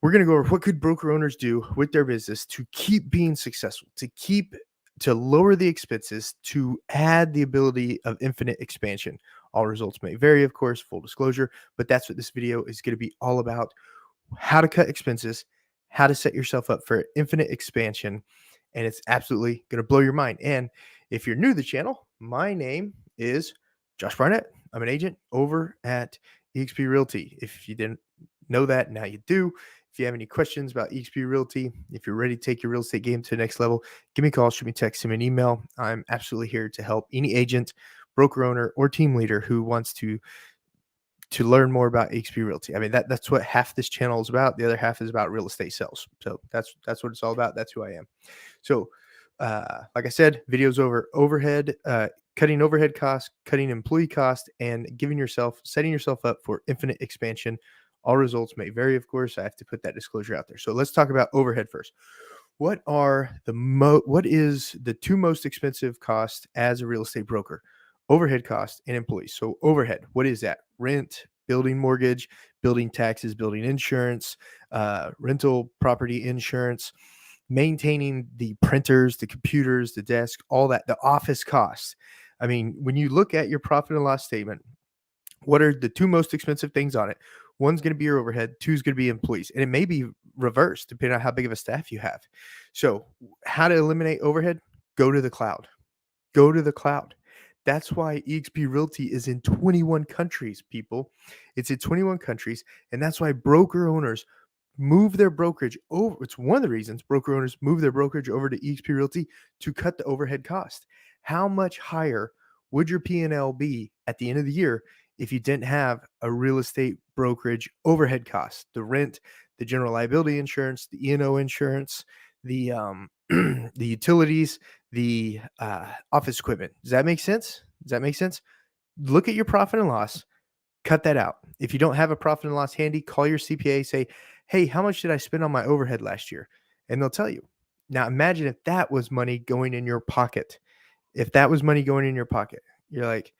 We're going to go over what could broker owners do with their business to keep being successful, to lower the expenses, to add the ability of infinite expansion. All results may vary, of course, full disclosure, but that's what this video is going to be all about. How to cut expenses, how to set yourself up for infinite expansion, and it's absolutely going to blow your mind. And if you're new to the channel, my name is Josh Barnett. I'm an agent over at eXp Realty. If you didn't know that, now you do. If you have any questions about eXp Realty, if you're ready to take your real estate game to the next level, give me a call, shoot me a text, send me an email. I'm absolutely here to help any agent, broker owner, or team leader who wants to learn more about eXp Realty. I mean, that's what half this channel is about. The other half is about real estate sales. So that's what it's all about. That's who I am. So like I said, videos over overhead, cutting overhead costs, cutting employee costs, and setting yourself up for infinite expansion. All results may vary, of course. I have to put that disclosure out there. So let's talk about overhead first. What is the two most expensive costs as a real estate broker? Overhead costs and employees. So overhead, what is that? Rent, building mortgage, building taxes, building insurance, rental property insurance, maintaining the printers, the computers, the desk, all that, the office costs. I mean, when you look at your profit and loss statement, what are the two most expensive things on it? One's going to be your overhead, two's going to be employees. And it may be reversed depending on how big of a staff you have. So, how to eliminate overhead? Go to the cloud. Go to the cloud. That's why eXp Realty is in 21 countries, people. It's in 21 countries. And that's why broker owners move their brokerage over. It's one of the reasons broker owners move their brokerage over to eXp Realty to cut the overhead cost. How much higher would your P&L be at the end of the year if you didn't have a real estate brokerage overhead cost? The rent, the general liability insurance, the E&O insurance, the the utilities, the office equipment. Does that make sense? Does that make sense? Look at your profit and loss. Cut that out. If you don't have a profit and loss handy, call your CPA, say, hey, how much did I spend on my overhead last year? And they'll tell you. Now, imagine if that was money going in your pocket. If that was money going in your pocket, you're like,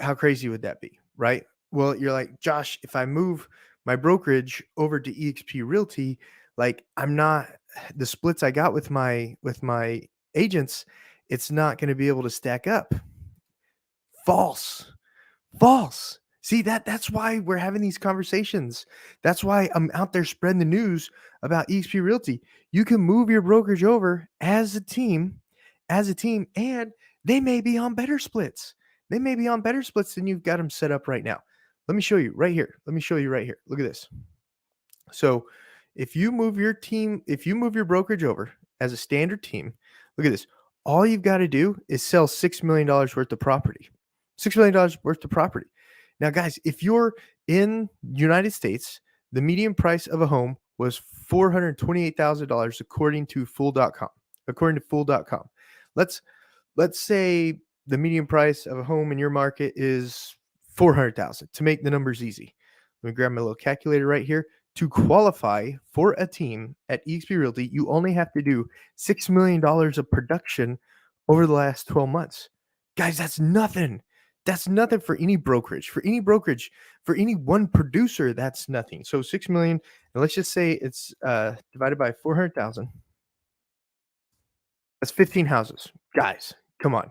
how crazy would that be? Right? Well, you're like, Josh, if I move my brokerage over to eXp Realty, like the splits I got with my agents, it's not going to be able to stack up. False. False. See, that's why we're having these conversations. That's why I'm out there spreading the news about eXp Realty. You can move your brokerage over as a team, and they may be on better splits. They may be on better splits than you've got them set up right now. Let me show you right here. Look at this. So if you move your brokerage over as a standard team, look at this. All you've got to do is sell $6 million worth of property. $6 million worth of property. Now, guys, if you're in United States, the median price of a home was $428,000 according to Fool.com. Let's say the median price of a home in your market is $400,000 to make the numbers easy. Let me grab my little calculator right here. To qualify for a team at eXp Realty, you only have to do $6 million of production over the last 12 months. Guys, that's nothing. That's nothing for any brokerage. For any one producer, that's nothing. So 6 million, and let's just say it's divided by 400,000. That's 15 houses. Guys, come on.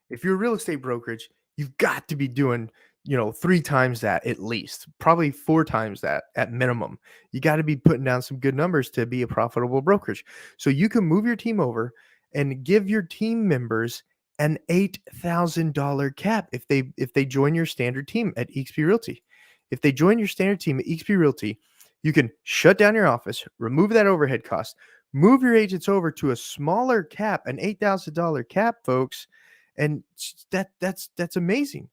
If you're a real estate brokerage, you've got to be doing 3 times that at least, probably 4 times that at minimum. You got to be putting down some good numbers to be a profitable brokerage. So you can move your team over and give your team members an $8,000 cap if they join your standard team at eXp Realty. If they join your standard team at eXp Realty, you can shut down your office, remove that overhead cost, move your agents over to a smaller cap, an $8,000 cap, folks, and that's amazing.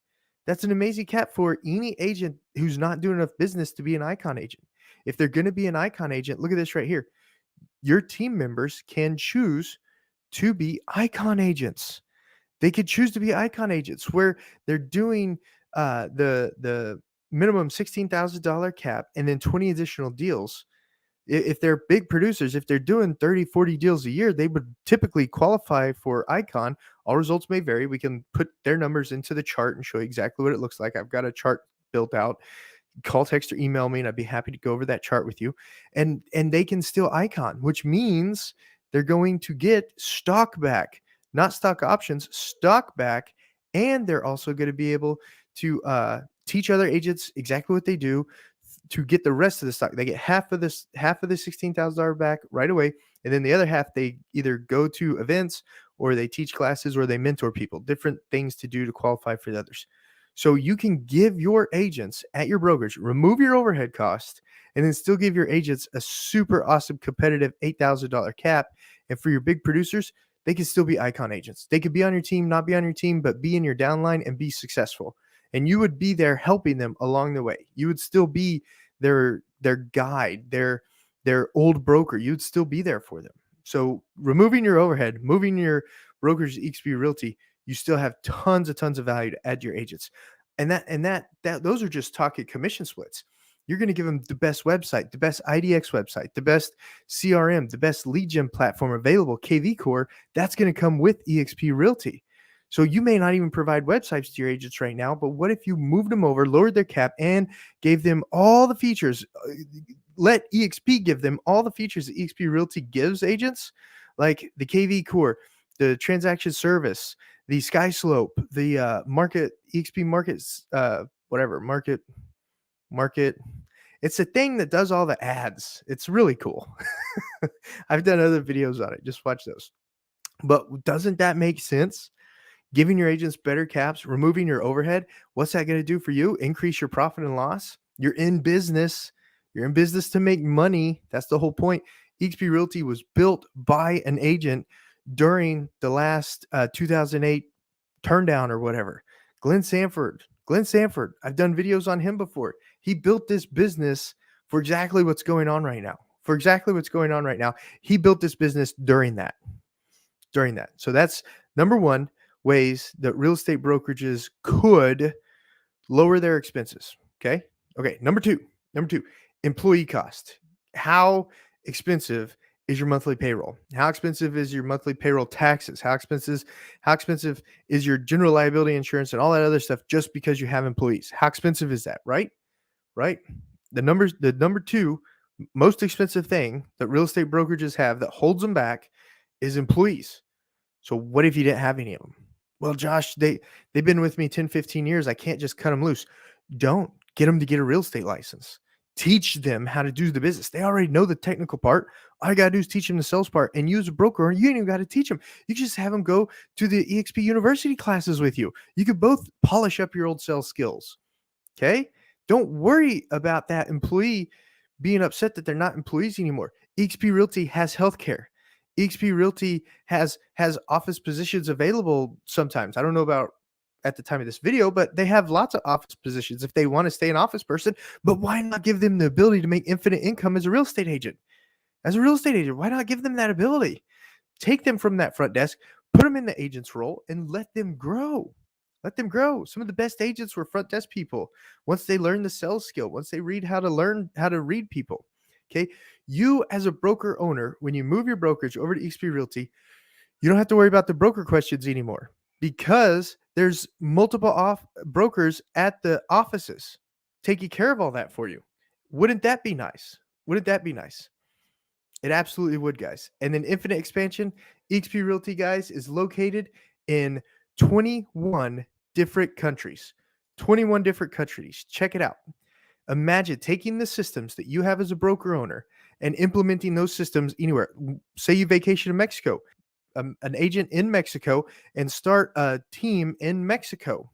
That's an amazing cap for any agent who's not doing enough business to be an icon agent. If they're going to be an icon agent, look at this right here. Your team members can choose to be icon agents. They could choose to be icon agents where they're doing the minimum $16,000 cap and then 20 additional deals. If they're big producers, if they're doing 30, 40 deals a year, they would typically qualify for icon. All results may vary. We can put their numbers into the chart and show you exactly what it looks like. I've got a chart built out. call, text, or email me, and I'd be happy to go over that chart with you. And they can still icon, which means they're going to get stock back, not stock options, stock back. And they're also going to be able to teach other agents exactly what they do to get the rest of the stock. They get half of the $16,000 back right away. And then the other half, they either go to events or they teach classes or they mentor people, different things to do to qualify for the others. So you can give your agents at your brokerage, remove your overhead cost, and then still give your agents a super awesome competitive $8,000 cap. And for your big producers, they can still be icon agents. They could be on your team, not be on your team, but be in your downline and be successful. And you would be there helping them along the way. You would still be their guide, their old broker. You'd still be there for them. So removing your overhead, moving your brokerage to eXp Realty, you still have tons of value to add to your agents. And that those are just talking commission splits. You're going to give them the best website, the best IDX website, the best CRM, the best lead gen platform available, KV Core. That's going to come with eXp Realty. So you may not even provide websites to your agents right now, but what if you moved them over, lowered their cap, and gave them all the features? Let eXp give them all the features that eXp Realty gives agents, like the KV Core, the transaction service, the Sky Slope, the market, eXp markets, whatever, market. It's a thing that does all the ads. It's really cool. I've done other videos on it. Just watch those. But doesn't that make sense? Giving your agents better caps, removing your overhead. What's that going to do for you? Increase your profit and loss. You're in business. You're in business to make money. That's the whole point. eXp Realty was built by an agent during the last 2008 turndown or whatever. Glenn Sanford. I've done videos on him before. He built this business for exactly what's going on right now. He built this business during that. So that's number one, ways that real estate brokerages could lower their expenses. Okay. Number two, employee cost. How expensive is your monthly payroll? How expensive is your monthly payroll taxes? How expensive is your general liability insurance and all that other stuff just because you have employees? How expensive is that? Right. The number two most expensive thing that real estate brokerages have that holds them back is employees. So what if you didn't have any of them? Well, Josh, they've been with me 10, 15 years. I can't just cut them loose. Don't get them to get a real estate license. Teach them how to do the business. They already know the technical part. All you got to do is teach them the sales part, and use a broker. You ain't even got to teach them. You just have them go to the eXp University classes with you. You could both polish up your old sales skills. Okay. Don't worry about that employee being upset that they're not employees anymore. eXp Realty has healthcare. eXp Realty has office positions available sometimes. I don't know about at the time of this video, but they have lots of office positions if they want to stay an office person. But why not give them the ability to make infinite income as a real estate agent? Why not give them that ability? Take them from that front desk, put them in the agent's role, and let them grow. Some of the best agents were front desk people. Once they learn the sales skill, once they learn how to read people. Okay. You as a broker owner, when you move your brokerage over to eXp Realty, you don't have to worry about the broker questions anymore because there's multiple brokers at the offices taking care of all that for you. Wouldn't that be nice? It absolutely would, guys. And then infinite expansion, eXp Realty, guys, is located in 21 different countries. Check it out. Imagine taking the systems that you have as a broker owner and implementing those systems anywhere. Say you vacation in Mexico, an agent in Mexico, and start a team in Mexico.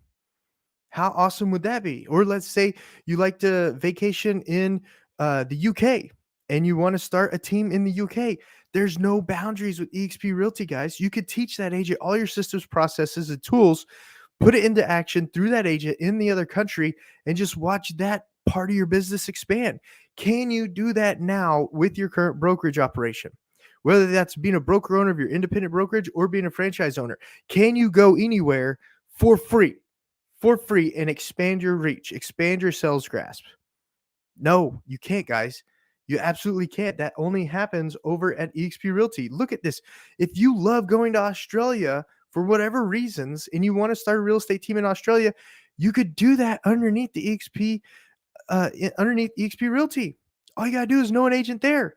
How awesome would that be? Or let's say you like to vacation in the UK and you want to start a team in the UK. There's no boundaries with eXp Realty, guys. You could teach that agent all your systems, processes, and tools, put it into action through that agent in the other country, and just watch that part of your business expand. Can you do that now with your current brokerage operation? Whether that's being a broker owner of your independent brokerage or being a franchise owner, can you go anywhere for free and expand your reach, expand your sales grasp? No, you can't, guys. You absolutely can't. That only happens over at eXp Realty. Look at this. If you love going to Australia for whatever reasons and you want to start a real estate team in Australia, you could do that underneath the eXp underneath EXP Realty. All you gotta do is know an agent there,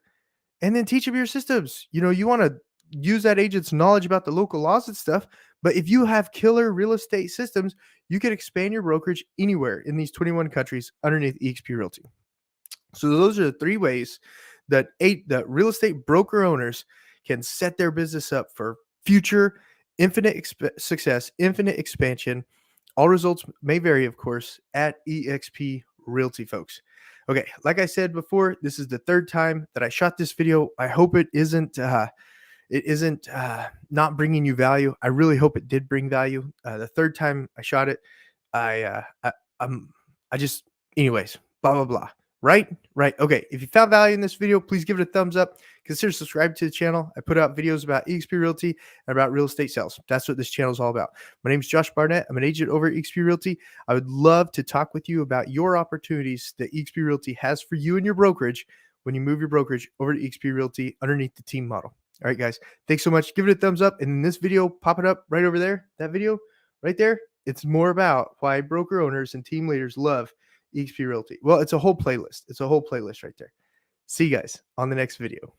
and then teach them your systems. You want to use that agent's knowledge about the local laws and stuff. But if you have killer real estate systems, you can expand your brokerage anywhere in these 21 countries underneath EXP Realty. So those are the three ways that real estate broker owners can set their business up for future infinite success, infinite expansion. All results may vary, of course, at EXP Realty, folks. Okay, like I said before, this is the third time that I shot this video. I hope it isn't not bringing you value. I really hope it did bring value. The third time I shot it, I just, anyways, blah blah blah. Right. Okay. If you found value in this video, please give it a thumbs up. Consider subscribing to the channel. I put out videos about EXP Realty and about real estate sales. That's what this channel is all about. My name is Josh Barnett. I'm an agent over at EXP Realty. I would love to talk with you about your opportunities that EXP Realty has for you and your brokerage when you move your brokerage over to EXP Realty underneath the team model. All right, guys. Thanks so much. Give it a thumbs up. And in this video, pop it up right over there. That video right there. It's more about why broker owners and team leaders love EXP Realty. Well, it's a whole playlist. It's a whole playlist right there. See you guys on the next video.